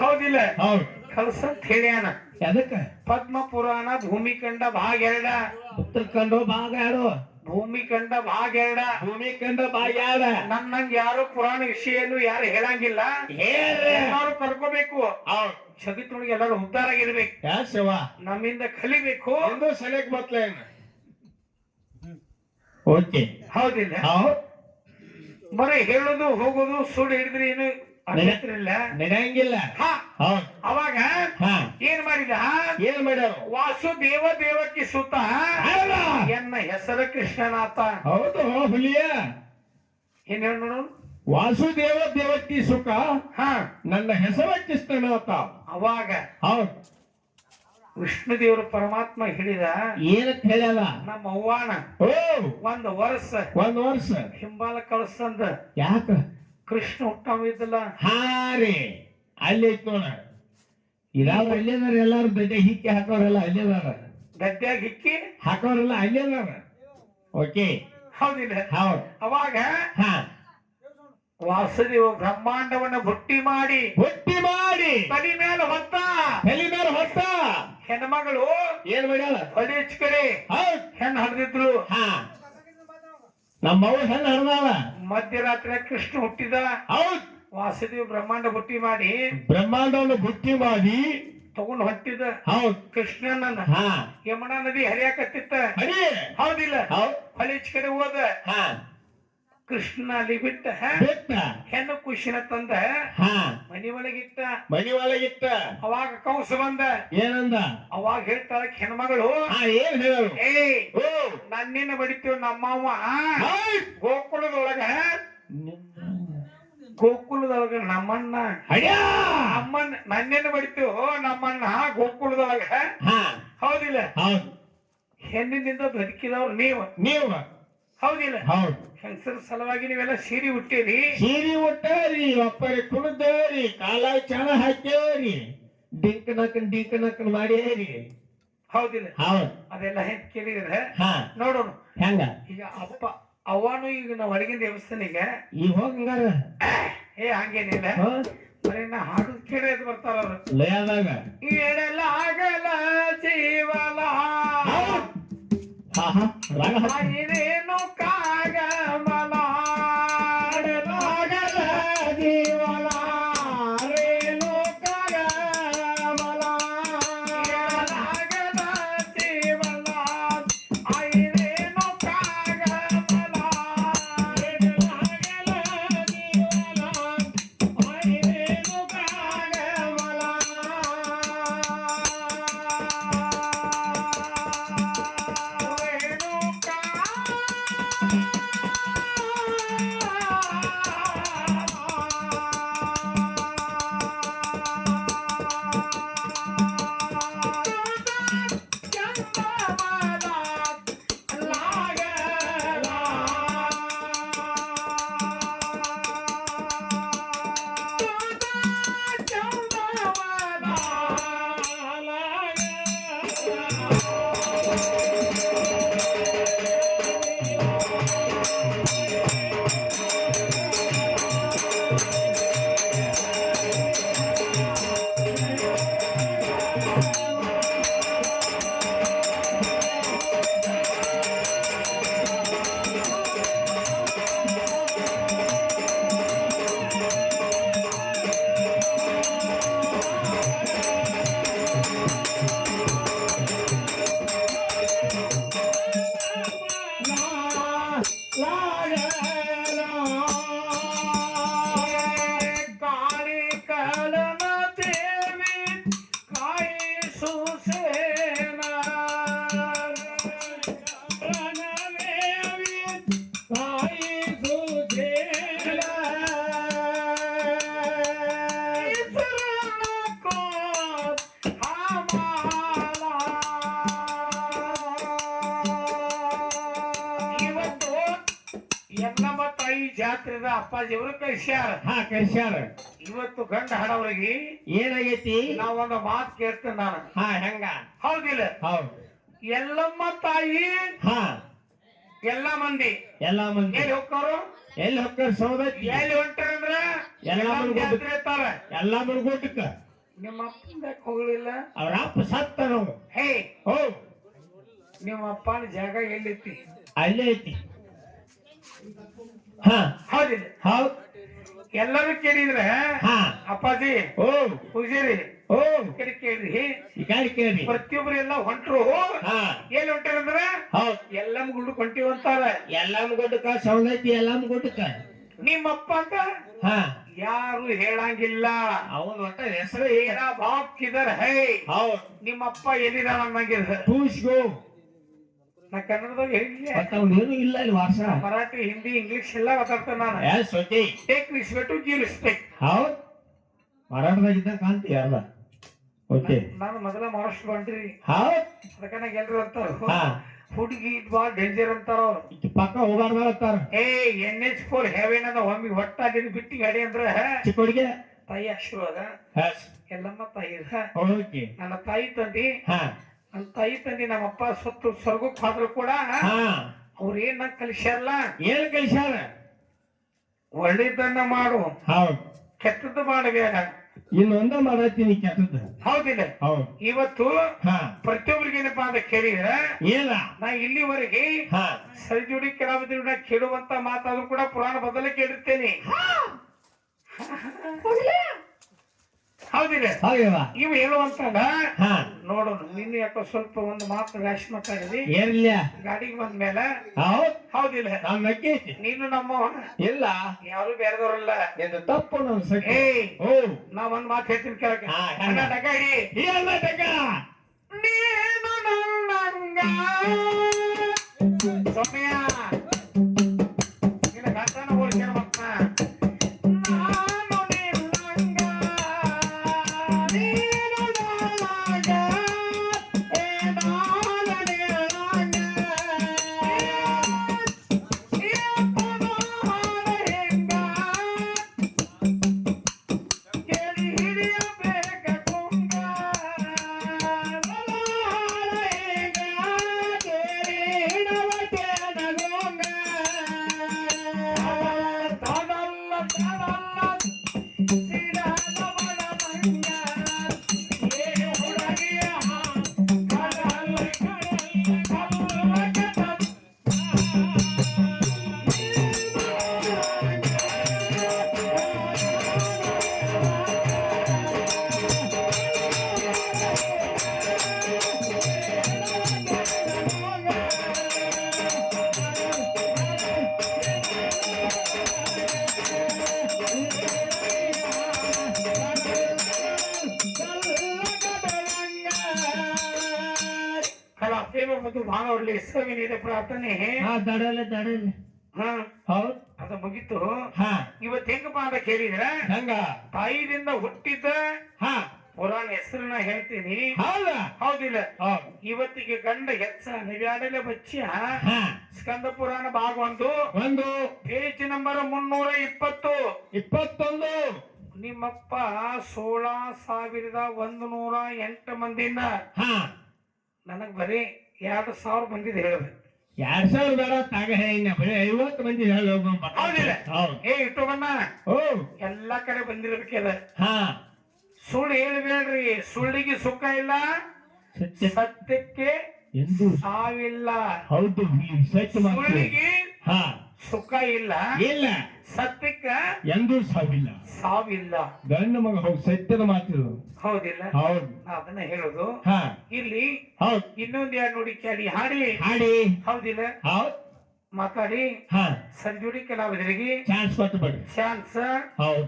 ಹೌದಿಲ್ಲ ಹೌದು ಕಳ್ಸಂತ ಹೇಳ್ಯಾನ ಎದಕ್ಕ ಪದ್ಮ ಪುರಾಣ ಭೂಮಿಖಂಡ ಭಾಗ 2 ಉತ್ತರಖಂಡ ಭಾಗ 2 ಭೂಮಿಖಂಡ ಭಾಗ 2 ಭೂಮಿಖಂಡ ಭಾಗ 2 ನನ್ನಂಗ ಯಾರು ಪುರಾಣ ವಿಷಯನು ಯಾರು ಹೇಳಂಗಿಲ್ಲ ಹೇಳ್ರಿ ಎಲ್ಲಾರು ಕರ್ಕೋಬೇಕು ಹೌದು ಜಗತ್ತಿನೊಳಗೆ ಎಲ್ಲಾರು ಉದ್ಧಾರ ಆಗಿರ್ಬೇಕು ಯಾ ಶಿವ ನಮ್ಮಿಂದ ಕಲಿಬೇಕು ಒಂದು ಸಲಕ್ ಬತ್ಲೇನ ಓಕೆ ಹೌದಿಲ್ಲ ಹೌದು ಬರೀ ಹೇಳುದು ಹೋಗುದು ಸುಳ್ಳು ಹಿಡಿದ್ರಿ ಏನು ಅರ್ಥಿಲ್ಲ ನಡೆಯಂಗಿಲ್ಲ ಹಾ ಹೌದು ಅವಾಗ ಹಾ ಏನ್ ಮಾಡಿದ ಏನ್ ಮಾಡ್ಯಾರ ವಾಸುದೇವ ದೇವಕಿ ಸುತ ಅಲ್ಲ ಎನ್ನ ಹೆಸರು ಕೃಷ್ಣನಾಥ ಹೌದು ಹುಲಿಯ ಏನ್ ಹೇಳ ನೋಡು ವಾಸುದೇವ ದೇವಕಿ ಸುಖ ಹಾ ನನ್ನ ಹೆಸರ ಕೃಷ್ಣನಾಥ ಅವಾಗ ಹೌದು ವಿಷ್ಣು ದೇವರು ಪರಮಾತ್ಮ ಹೇಳಿದ ಏನಂತ ಹೇಳ್ಯಾರ ನಮ್ಮ ಅವ್ವಾನ ಓ ಒಂದ್ ವರ್ಷ ಹಿಂಬಾಲ ಕಳ್ಸಂದ ಯಾಕ ಕೃಷ್ಣ ಹುಟ್ಟವಿದ್ದಲ್ಲ ಹಾ ರೀ ಅಲ್ಲಿ ಐತ್ ನೋಡ ಇದಾವ್ರ ಅಲ್ಲೇದಾರ ಎಲ್ಲಾರು ದಡ್ಡೆ ಹಿಕ್ಕಿ ಹಾಕೋರೆಲ್ಲ ಅಲ್ಲೇದಾರ ಗದ್ಯಾಗ ಹಿಕ್ಕಿ ಹಾಕೋರೆಲ್ಲ ಅಲ್ಲೇದಾರ ಓಕೆ ಹೌದಿಲ್ಲ ಹೌದು ಅವಾಗ ಹಾ ವಾಸುದೇವ ಬ್ರಹ್ಮಾಂಡವನ್ನ ಬುಟ್ಟಿ ಮಾಡಿ ತಲೆ ಮೇಲೆ ಹೊತ್ತ ಹೆಣ್ಮಗಳು ಏನ್ ಮಾಡ್ಯಾಳ ಹೊಡಿ ಕಡೆ ಹೌದ್ ಹೆಣ್ಣು ಹರಿದಿದ್ರು ಹಾ ನಮ್ಮವ್ವ ಹೆಣ್ಣು ಹರಿದಾಳ ಮಧ್ಯರಾತ್ರಿ ಕೃಷ್ಣ ಹುಟ್ಟಿದ ಹೌದ್ ವಾಸುದೇವ ಬ್ರಹ್ಮಾಂಡ ಬುಟ್ಟಿ ಮಾಡಿ ಬ್ರಹ್ಮಾಂಡವನ್ನು ಬುಟ್ಟಿ ಮಾಡಿ ತಗೊಂಡು ಹೊಟ್ಟಿದ ಹೌದ್ ಕೃಷ್ಣನನ್ನ ಹಾ ಯಮುನಾ ನದಿ ಹರಿಯಾಕತ್ತಿತ್ತ ಹರಿ ಹೌದಿಲ್ಲ ಹೌದ್ ಹೊಳಿ ಕಡೆ ಹೋದ ಹಾ ಕೃಷ್ಣ ಅಲ್ಲಿ ಬಿಟ್ಟ ಬಿಟ್ಟ ಹೆಣ್ಣು ಖುಷಿನ ತಂದ ಹಾ ಮನಿ ಒಳಗಿಟ್ಟ ಮನಿ ಒಳಗಿಟ್ಟ ಅವಾಗ ಕಂಸ ಬಂದ ಏನಂದ ಅವಾಗ ಹೇಳ್ತಾಳ ಹೆಣ್ಮಗಳು ಹಾ ಏನ್ ಹೇಳರು ಏ ಓ ನನ್ನಿನ್ನ ಬಡಿತೀವ್ ನಮ್ಮವ್ವ ಗೋಕುಲದೊಳಗ ನಮ್ಮಣ್ಣ ಅಡ್ಯಾ ನಮ್ಮಣ್ಣ ನನ್ನಿನ್ನ ಬಡಿತೀವ್ ನಮ್ಮಣ್ಣ ಗೋಕುಲದೊಳಗ ಹಾ ಹೌದಿಲ್ಲ ಹೌದ್ ಹೆಣ್ಣಿನಿಂದ ಬದುಕಿದವ್ರು ನೀವು ಹೌದಿಲ್ಲ ಹೌದ್ ಹೆಂಗಸರ ಸಲುವಾಗಿ ನೀವೆಲ್ಲ ಸೀರೆ ಹುಟ್ಟಿರಿ ಸೀರಿ ಉಟ್ಟಾರಿ ಒಪ್ಪರಿ ಕುಣಿದವ್ರಿ ಕಾಲಾಗ ಚಾಣ ಹಾಕ್ಯವ್ರಿ ಡಿಂಕ್ ನಕ್ಕನ್ ಮಾಡ್ಯಾರಿ ಹೌದಿಲ್ಲ ಹೌದ್ ಅದೆಲ್ಲ ಹೆಂಗ್ ಕೇಳಿದ್ರೆ ಹಾ ನೋಡೋಣ ಹೆಂಗ ಈಗ ಅಪ್ಪ ಅವನು ಈಗ ನಾವು ಅಡಗಿನ ದೇವಸ್ಥಾನಿಗೆ ಈಗ ಹೋಗಂಗಾರ ಏ ಹಂಗೇನಿಲ್ಲ ಬರೀ ನಾ ಹಾಡು ಕೇಳಿ ಅದು ಬರ್ತಾರ ಅವ್ರು ಲಯದಾಗ ಎಡಲ ಆಗಲ ಜೀವಲ ಹಾ ಹಾ ರಾಗ ಇದೇನು ಕಾಗಮಲ ಎಡಲಾಗಲ ಜೀವನ ರೇಣು ಕಾಗಮಲ ಎಡಲಾಗಲ ಜೀವಲ ಇದೇನು ಕಾಗಮಲ ಎಡಲಾಗಲ ಜೀವನ ರೇಣು ಕಾಗಮಲ ಕಾಳಿ ಕಾಲನ ದೇವಿ ಕಾಯಿಸು ಸೇನ ರಣದೇವಿ ಕಾಯಿಸು ಸೇನ ಇಸರನಕೋ ಹಾಮಾಲ ಇವತ್ತು ಎಲ್ಲಮ್ಮ ತಾಯಿ ಜಾತ್ರೆದ ಅಪ್ಪಾಜಿಯವರು ಕಳಿಸ್ಯಾರ ಹಾ ಕಳ್ಸ್ಯಾರ ಇವತ್ತು ಗಂಡ ಹಡವರಿಗೆ ಏನಾಗೈತಿ ನಾವೊಂದು ಮಾತು ಕೇಳ್ತೇನೆ ನಾನು ಹಾ ಹೆಂಗ ಹೌದಿಲ್ಲ ಹೌದ್ ಎಲ್ಲಮ್ಮ ತಾಯಿ ಹಾ ಎಲ್ಲಾ ಮಂದಿ ಎಲ್ಲಾ ಮಂದಿ ಎಲ್ಲಿ ಹೋಗ್ತಾರು ಎಲ್ಲಿ ಹೊಕ್ಕಾರ ಸೌದತ್ತಿ ಎಲ್ಲಿ ಹೊಂಟಾರಂದ್ರ ಎಲ್ಲಮ್ಮ ಜಾತ್ರೆ ಇರ್ತಾರ ಎಲ್ಲಾ ಮುರುಗೋಟಕ್ಕ ನಿಮ್ಮ ಅಪ್ಪನ ಯಾಕೆ ಹೋಗ್ಲಿಲ್ಲ? ಅವ್ರ ಅಪ್ಪ ಸತ್ತನು. ಹೇ, ಓ ನಿಮ್ಮ ಅಪ್ಪನ ಜಾಗ ಎಲ್ಲೈತಿ? ಅಲ್ಲೇ ಐತಿ. ಹಾ ಹೌದಿಲ್ಲ? ಹೌದ್. ಎಲ್ಲರೂ ಕೇಳಿದ್ರ ಹಾ ಅಪ್ಪಾಜಿ ಓ ಪೂಜಾರಿ ಓ ಕೇಳ್ರಿ ಈ ಗಾಡಿ ಕೇಳ್ರಿ. ಪ್ರತಿಯೊಬ್ರು ಎಲ್ಲ ಹೊಂಟ್ರು. ಹಾ ಏನ್ ಹೊಂಟಾರಂದ್ರ ಹೌದ್. ಎಲ್ಲಮ್ಮ ಗುಡ್ಡಕ್ ಹೊಂಟಿವಂತಾರ. ಎಲ್ಲಮ್ಮ ಗುಡ್ಡಕ್ಕ ಸೌದೈತಿ. ಎಲ್ಲಮ್ಮ ಗುಡ್ಡಕ್ಕ ನಿಮ್ಮಪ್ಪ ಅಂತ ಹಾ ಯಾರು ಹೇಳಂಗಿಲ್ಲ. ಅವನ್ ಒಟ್ಟ ಹೆಸರು ಏನ ಬಾಪ್ಕಿದಾರ. ಹೇ, ಹೌದ್. ನಿಮ್ಮಪ್ಪ ಎಲ್ಲಿದಾನ ಅನ್ನಂಗಿದ. ಟೂಸ್ಗೋ ನಾ ಕನ್ನಡದಾಗ ಹೇಳಿಲ್ಲ, ಮತ್ತ ಅವ್ನೇನು ಇಲ್ಲ ಇಲ್ಲಿ ವಾಸ. ಮರಾಠಿ, ಹಿಂದಿ, ಇಂಗ್ಲಿಷ್ ಎಲ್ಲ ಮಾತಾಡ್ತೇನೆ ನಾನು. Yes okay. Take respect to give respect. ಹೌದ್. ಮರಾಠದಾಗ ಇದ್ದಂಗ ಕಾಣ್ತಿ ಅಲ್ಲ. ಓಕೆ. ನಾನು ಮೊದಲ ಮಹಾರಾಷ್ಟ್ರ ಬಂದ್ರಿ. ಹೌದ್. ಅದಕ್ಕ ನಂಗೆ ಎಲ್ರು ಅಂತಾರ ಹಾ ಹುಡುಗಿ ಬಾಳ ಡೇಂಜರ್ ಅಂತಾರ ಅವ್ರು. ಇಷ್ಟು ಪಕ್ಕ ಹೋಗಾರ್ದ ಅಂತಾರ. ಏ NH4 ಹೆವೆನ್ ಅದ. ಒಮ್ಮೆ ಹೊಟ್ಟಾಗಿನ ಬಿಟ್ಟಿ ಗಾಡಿ ಅಂದ್ರ ಚಿಕ್ಕ ಹುಡುಗಿ ತಾಯಿ ಆಶೀರ್ವಾದ. ಎಸ್ ಎಲ್ಲಮ್ಮ ತಾಯಿ ಓಕೆ. ನನ್ನ ತಾಯಿ ತಂದಿ. ಹಾ ನನ್ನ ತಾಯಿ ತಂದಿ ನಮ್ಮಪ್ಪ ಸತ್ತು ಸ್ವರ್ಗಕ್ಕೆ ಹೋದ್ರು ಕೂಡ ಹಾ ಅವ್ರ ಏನ್ ನಂಗೆ ಕಲಿಸ್ಯಾರಲ್ಲ, ಏನ್ ಕಲಿಸ್ಯಾರ? ಒಳ್ಳೇದನ್ನ ಮಾಡು, ಹೌದ್. ಕೆಟ್ಟದ್ದು ಮಾಡಬೇಡ. ಇನ್ನೊಂದ ಮಾಡತ್ತೀನಿ ಕೆಟ್ಟದ್ದು. ಹೌದಿಲ್ಲ? ಹೌದ್. ಇವತ್ತು ಹಾ ಪ್ರತಿಯೊಬ್ಬರಿಗೆ ಏನಪ್ಪಾ ಅಂತ ಕೇಳಿದ್ರೆ, ಏನ ನಾ ಇಲ್ಲಿವರೆಗೆ ಹಾ ಸರಿಜೋಡಿ ಕೆಲವೊಂದು ಕೇಳುವಂತ ಮಾತಾದ್ರು ಕೂಡ ಪುರಾಣ ಬದಲೇ ಕೇಳಿರ್ತೇನೆ. ಹೌದಿಲ್ಲ? ಹೌದವ. ಇವು ಹೇಳುವಂತಲ್ಲ ಹಾ ನೋಡು. ನಿನ್ನ ಯಾಕೋ ಸ್ವಲ್ಪ ಒಂದು ಮಾತು ರಾಶಿ ಮಾತಾಡಿದಿ ಏನಿಲ್ಲ. ಗಾಡಿಗೆ ಬಂದ್ಮೇಲೆ. ಹೌದ್. ಹೌದಿಲ್ಲ? ನಾನ್ ನಕ್ಕೈತಿ. ನೀನು ನಮ್ಮ ಇಲ್ಲ ಯಾರು ಬೇರೆದವ್ರಲ್ಲ. ಎಂದು ತಪ್ಪು ನನ್ ಸಖಿ. ಏಯ್, ಓ ನಾ ಒಂದ್ ಮಾತು ಹೇಳ್ತೀನಿ ಕೇಳಕ್ಕೆ. ಹಾ, ಹೆಂಗ? ಅಣ್ಣ ಡಗಾಡಿ. ಏನ್ ತಗ ನೀನು ನನ್ನಂಗ ಸೌಮ್ಯ ನಿನ್ನ ಗಂಟನ ಹೋಲಿಕೆ ಮತ್ತ ನಾನು ನಿನ್ನಂಗ ನೀನು ನನ್ನಂಗ ಏ ನಾನು ನಿನ್ನಂಗ ಏಪದ ಹಾಡೆಂಗ ಕೇಳಿ ಹಿಡಿಯಬೇಕ ಕುಂಗ ಭಾಳ ಒಳ್ಳೆ ಹೆಸರಿನಿದೆ ಪ್ರಾರ್ಥನೆ. ಹಾ ತಡಲ್ಲ ತಡಲ್ಲ. ಹಾ ಹೌದ್. ಅದು ಮುಗಿತು. ಹಾ ಇವತ್ತು ಹೆಂಗಪ್ಪ ಅಂತ ಕೇಳಿದ್ರ, ಹಂಗ ತಾಯಿದಿಂದ ಹುಟ್ಟಿದ ಹಾ ಪುರಾಣ ಹೆಸರನ್ನ ಹೇಳ್ತೀನಿ. ಹೌದಾ? ಹೌದಿಲ್ಲ? ಹೌದ್. ಇವತ್ತಿಗೆ ಗಂಡ ಹೆಚ್ಚ ನಿವ್ಯಾಡಲೆ ಬಚ್ಚ ಹಾ ಸ್ಕಂದ ಪುರಾಣ ಭಾಗ 1 ಒಂದು ಪೇಜ್ ನಂಬರ್ 320. 21. ನಿಮ್ಮಪ್ಪ 16,108 ಮಂದಿನ ಹಾ ನನಗ್ ಬರೀ 2,000 ಮಂದಿದ್ ಹೇಳಿದೆ. 2,000 ಬೇಡ ತಾಗ ಹೇಳ ಬರೀ 50 ಮಂದಿ ಹೇಳಿ ಹೌದಿಲ್ಲ? ಹೌದು. ಏ ಇಟ್ಟೋಗಣ್ಣ, ಓ ಎಲ್ಲಾ ಕಡೆ ಬಂದಿರ್ಬೇಕದ. ಹಾ ಸುಳ್ಳು ಹೇಳ್ಬೇಡ್ರಿ. ಸುಳ್ಳಿಗೆ ಸುಖ ಇಲ್ಲ, ಸತ್ಯ ಸತ್ಯಕ್ಕೆ ಎಂದು ಸಾವಿಲ್ಲ. ಹೌದು. ಸತ್ಯ ಮಾತು. ಸುಳ್ಳಿಗೆ ಹಾ ಸುಖ ಇಲ್ಲ, ಇಲ್ಲ. ಸತ್ಯಕ್ಕ ಎಂದೂ ಸಾವಿಲ್ಲ. ಸಾವಿಲ್ಲ. ಗಂಡು ಮಗ ಹೌದು. ಸತ್ಯದ ಮಾತು. ಹೌದಿಲ್ಲ? ಹೌದು. ಅದನ್ನ ಹೇಳುದು. ಹಾ ಇಲ್ಲಿ ಹೌದು. ಇನ್ನೊಂದ್ ಎರಡು ನುಡಿ ಕೇಳಿ ಹಾಡಿ. ಹಾಡಿ. ಹೌದಿಲ್ಲ? ಹೌದು. ಮಾತಾಡಿ ಹಾ ಸಂಜುಡಿ ಕಲಾವಿದರಿಗೆ ಚಾನ್ಸ್ ಕೊಟ್ಟು ಬಿಡ್ರಿ. ಚಾನ್ಸ್ ಹೌದು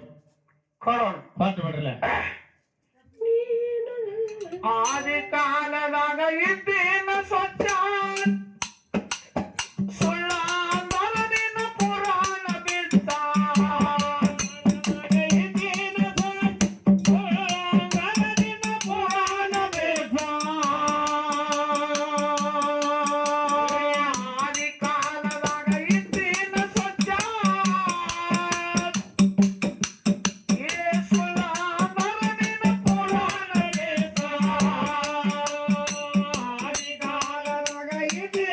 ಕೊಡೋಣ. ಕೊಟ್ಟು ಬಿಡ್ರಲ್ಲ. ಆದಿ ಕಾಲದಾಗ ಇದ್ದೇನ ಸ್ವಚ್ಛ ಸುಳ್ಳ ಮರದಿನ ಪುರಾಣ ಬಿದ್ದ ಇದ್ದೇನ ಮರದಿನ ಪುರಾಣ ಬಿದ್ದ. ಆದಿ ಕಾಲದಾಗ ಇದ್ದೇನ ಸ್ವಚ್ಛ ಏ ಸುಳ್ಳ ಮರದಿನ ಪುರಾಣ ಬಿದ್ದ. ಆದಿ ಕಾಲದಾಗ ಇದ್ದೇನ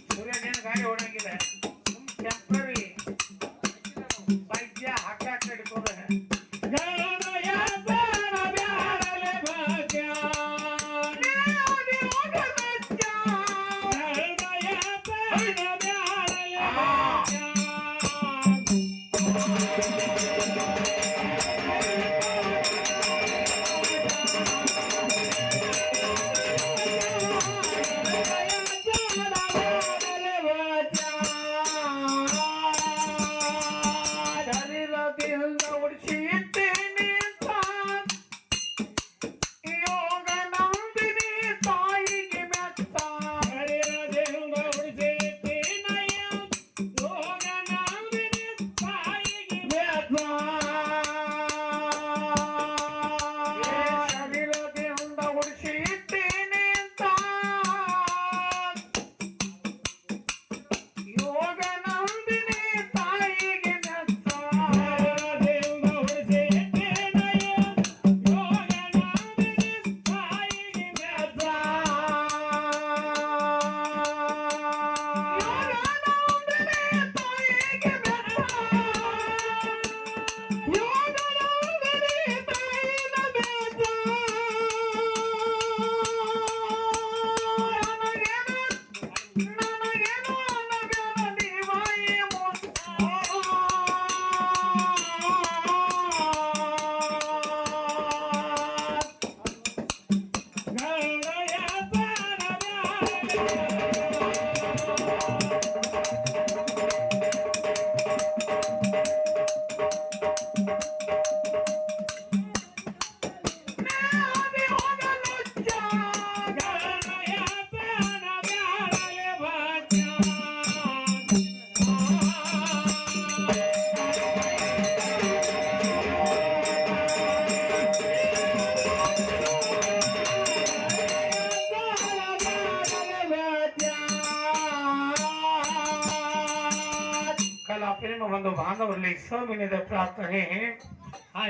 ಸೂರ್ಯದೇನು ಗಾಡಿ ಓಡಂಗಿಲ್ಲ ಟೆಂಪ್ರರಿ ವೈದ್ಯ ಹಾಕಾಕ ಹಿಡ್ಕೋದ ಶರೀರದಿಂದ ಉಡಿಸಿ ಇಟ್ಟೇನೆ ಯೋಗ ನಂಬಿನಿ ತಾಯಿಗೆ ಮೆತ್ತ ಶರೀರದಿಂದ ಉಡಿಸಿ ಇಟ್ಟೇನೆ ಯೋಗ ನಂಬಿನಿ ತಾಯಿಗೆ ಮೆತ್ತ ಶರೀರದಿಂದ ಉಡಿಸಿ ಇಟ್ಟೇನೆ ಯೋಗ ನಂಬಿನಿ ತಾಯಿಗೆ ಮೆತ್ತ ಶರೀರದಿಂದ ಉಡಿಸಿ ಇಟ್ಟೇನೆ ಯೋಗ ನಂಬಿನಿ ತಾಯಿಗೆ ಮೆತ್ತ ಯೋಗ ನಂಬಿನಿ ತಾಯಿಗೆ ಮೆತ್ತ ಯೋಗ ನಂಬಿನಿ ತಾಯಿಗೆ ಮೆತ್ತ ನನಗೇನು ಅನ್ನಬೇಡ ನೀವಾಯಿ ಕಲಾಪಿನ ಒಂದು ಬಾಂಧವರಲ್ಲಿ ಸವಿನದ ಪ್ರಾರ್ಥನೆ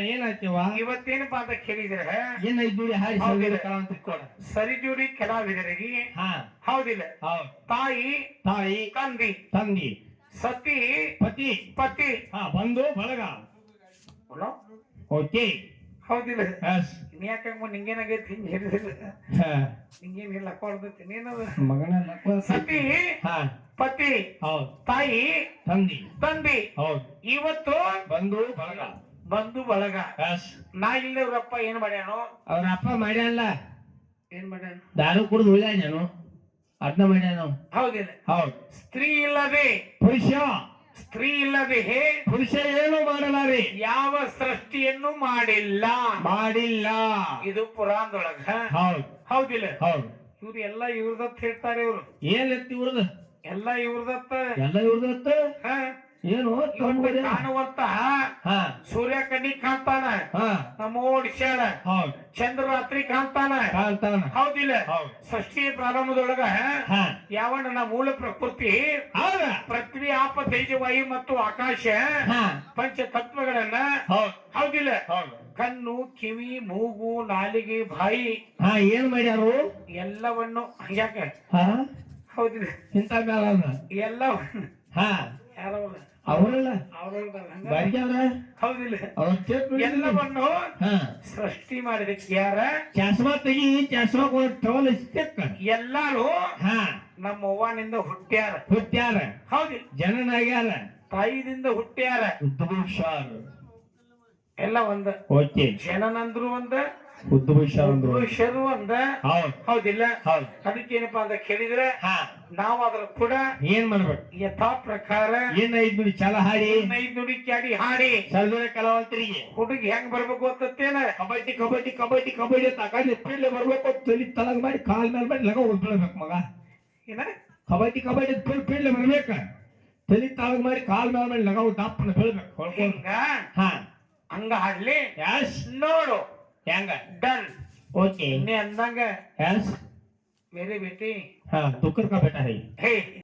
ಏನಾಯ್ತವ ಇವತ್ತೇನಪ್ಪ ಅಂತ ಕೇಳಿದ್ರೆ ಏನಾಯ್ತು ನೋಡಿ ಹಾಡಿ ಹೌದಿಲ್ಲ. ಅಂತ ತಿಳ್ಕೊಳ ಸರಿಜೋಡಿ ಕಲಾವಿದರಿಗೆ ಹಾ ಹೌದಿಲ್ಲ ಹೌದ್ ತಾಯಿ ತಾಯಿ ತಂದಿ ತಂದಿ ಸತಿ ಪತಿ ಪತಿ ಹಾ ಬಂದು ಬಳಗ ಅಲೋ? ಓಕೆ ಹೌದಿಲ್ಲ ಎಸ್ ಯಾಕಂಗ ನಿಂಗೇನಾಗೈತಿ ಹಿಂಗ್ ಹೇಳಿದಿಲ್ಲ ನಿಂಗೇನಿಲ್ಲ ಕೊಡ್ದೈತಿ ನೀನದು ಮಗನ ನಕ್ವ ಸತಿ ಹಾ ಪತಿ ಹೌದ್ ತಾಯಿ ತಂದಿ ತಂದಿ ಹೌದ್ ಇವತ್ತು ಬಂದು ಬಳಗ ಬಂಧು ಬಳಗ ಎಸ್ ನಾ ಇಲ್ಲವ್ರಪ್ಪ ಏನ್ ಮಾಡ್ಯಾನೋ ಅವ್ರ ಅಪ್ಪ ಮಾಡ್ಯಾನಲ್ಲ ಏನ್ ಮಾಡ್ಯಾನ ದಾರು ಕುಡಿದು ಉಳಿದ ನಾನು ಅದನ್ನ ಮಾಡ್ಯಾನ ಹೌದಿಲ್ಲ ಹೌದ್ ಸ್ತ್ರೀ ಇಲ್ಲದೆ ಪುರುಷ ಸ್ತ್ರೀ ಇಲ್ಲದೆ ಪುರುಷ ಏನು ಮಾಡಲಾರಿ ಯಾವ ಸೃಷ್ಟಿಯನ್ನು ಮಾಡಿಲ್ಲ ಮಾಡಿಲ್ಲ ಇದು ಪುರಾಣದೊಳಗ ಹೌದ್ ಹೌದಿಲ್ಲ ಹೌದ್ ಇವ್ರು ಎಲ್ಲ ಇವ್ರದತ್ ಹೇಳ್ತಾರೆ ಇವ್ರು ಏನ್ ಎತ್ತಿ ಇವ್ರದ ಎಲ್ಲ ಇವ್ರದತ್ತ ಎಲ್ಲ ಇವ್ರದತ್ತ ಹ? ಏನು ಇವತ್ತು ಕಾಣುವಂತ ಹಾ ಸೂರ್ಯ ಕಣ್ಣಿ ಕಾಣ್ತಾನ ಹಾ ನಮ್ಮ ಓಡಿಸ್ಯಾಳ ಹೌದ್ ಚಂದ್ರ ರಾತ್ರಿ ಕಾಣ್ತಾನ ಕಾಣ್ತಾನ ಹೌದಿಲ್ಲ ಹೌದ್ ಸೃಷ್ಟಿ ಪ್ರಾರಂಭದೊಳಗ ಹಾ ಯಾವಣ್ಣ ಮೂಲ ಪ್ರಕೃತಿ ಹೌದ ಪೃಥ್ವಿ ಆಪ ತೇಜವಾಯು ಮತ್ತು ಆಕಾಶ ಹಾ ಪಂಚ ತತ್ವಗಳನ್ನ ಹೌದ್ ಹೌದಿಲ್ಲ ಹೌದ್ ಕಣ್ಣು ಕಿವಿ ಮೂಗು ನಾಲಿಗೆ ಬಾಯಿ ಹಾ ಏನ್ ಮಾಡ್ಯಾರು ಎಲ್ಲವನ್ನು ಯಾಕೆ ಹಾ ಹೌದಿಲ್ಲ ಇಂತ ಮೇಲ ಎಲ್ಲವನ್ನು ಹಾ ಯಾರವ್ರ ಅವರಲ್ಲ ಅವ್ರವ್ರದಲ್ಲ ಹಂಗ? ಬಾರ್ಗ್ಯಾವ್ರ ಹೌದಿಲ್ಲ ಅವ್ರ ಚೇಪ್ ಎಲ್ಲವನ್ನು ಹಾ ಸೃಷ್ಟಿ ಮಾಡಿದಕ್ಕೆ ಯಾರ ಚಸ್ಮಾ ತೆಗಿ ಚಸ್ಮಾ ಟವಲ್ ಇಷ್ಟಕ್ಕ ಎಲ್ಲಾರು ಹಾ ನಮ್ಮ ಅವ್ವನಿಂದ ಹುಟ್ಟ್ಯಾರ ಹುಟ್ಟ್ಯಾರ ಹೌದಿಲ್ಲ ಜನನಾಗ್ಯಾರ ತಾಯಿದಿಂದ ಹುಟ್ಟ್ಯಾರ ಉದ್ಭುಷಾರ್ ಎಲ್ಲ ಒಂದ ಓಕೆ ಜನನಂದ್ರು ಒಂದ ಉದ್ಭುಷಾರ್ ಅಂದ್ರು ಪುರುಷರು ಒಂದ ಹೌದ್ ಹೌದಿಲ್ಲ ಹೌದ್ ಅದಕ್ಕೇನಪ್ಪಾ ಅಂತ ಕೇಳಿದ್ರೆ ಹಾ ನಾವು ಅದ್ರ ಕೂಡ ಏನ್ ಮಾಡ್ಬೇಕು ಯಥಾ ಪ್ರಕಾರ ಏನಾಯ್ತು ನೋಡಿ ಚಾಲ ಹಾಡಿ 5 ನುಡಿ ಕ್ಯಾಡಿ ಹಾಡಿ ಸಲ್ದೂರ ಕಲಾವಂತರಿಗೆ ಹುಡುಗಿ ಹೆಂಗ್ ಬರ್ಬೇಕು ಗೊತ್ತೇನ ಕಬಡ್ಡಿ ಕಬಡ್ಡಿ ಕಬಡ್ಡಿ ಕಬಡ್ಡಿ ಅಂತ ಆಕಾಶ ಪೀಳ್ಳೆ ಬರ್ಬೇಕು ತಲಿ ತಲಗ್ ಮಾಡಿ ಕಾಲ್ ಮೇಲೆ ಮಾಡಿ ಲಗ ಬೀಳ್ಬೇಕು ಮಗ ಏನ ಕಬಡ್ಡಿ ಕಬಡ್ಡಿ ಪೀಳ್ಳೆ ಬರ್ಬೇಕ ತಲಿ ತಲಗ್ ಮಾಡಿ ಕಾಲ್ ಮೇಲೆ ಮಾಡಿ ಲಗ ದಪ್ಪನ ಬೀಳ್ಬೇಕು ಹೊಳ್ಕೊಂಡು ಹಿಂಗ ಹಾ ಹಂಗ ಹಾಡ್ಲಿ ಯಸ್ ನೋಡು ಹೆಂಗ ಡನ್ ಓಕೆ ನೀ ಅಂದಂಗ ಯಸ್ ಮೇರೆ ಬೇಟಿ हाँ दुकर का बेटा है ये। ಹೇ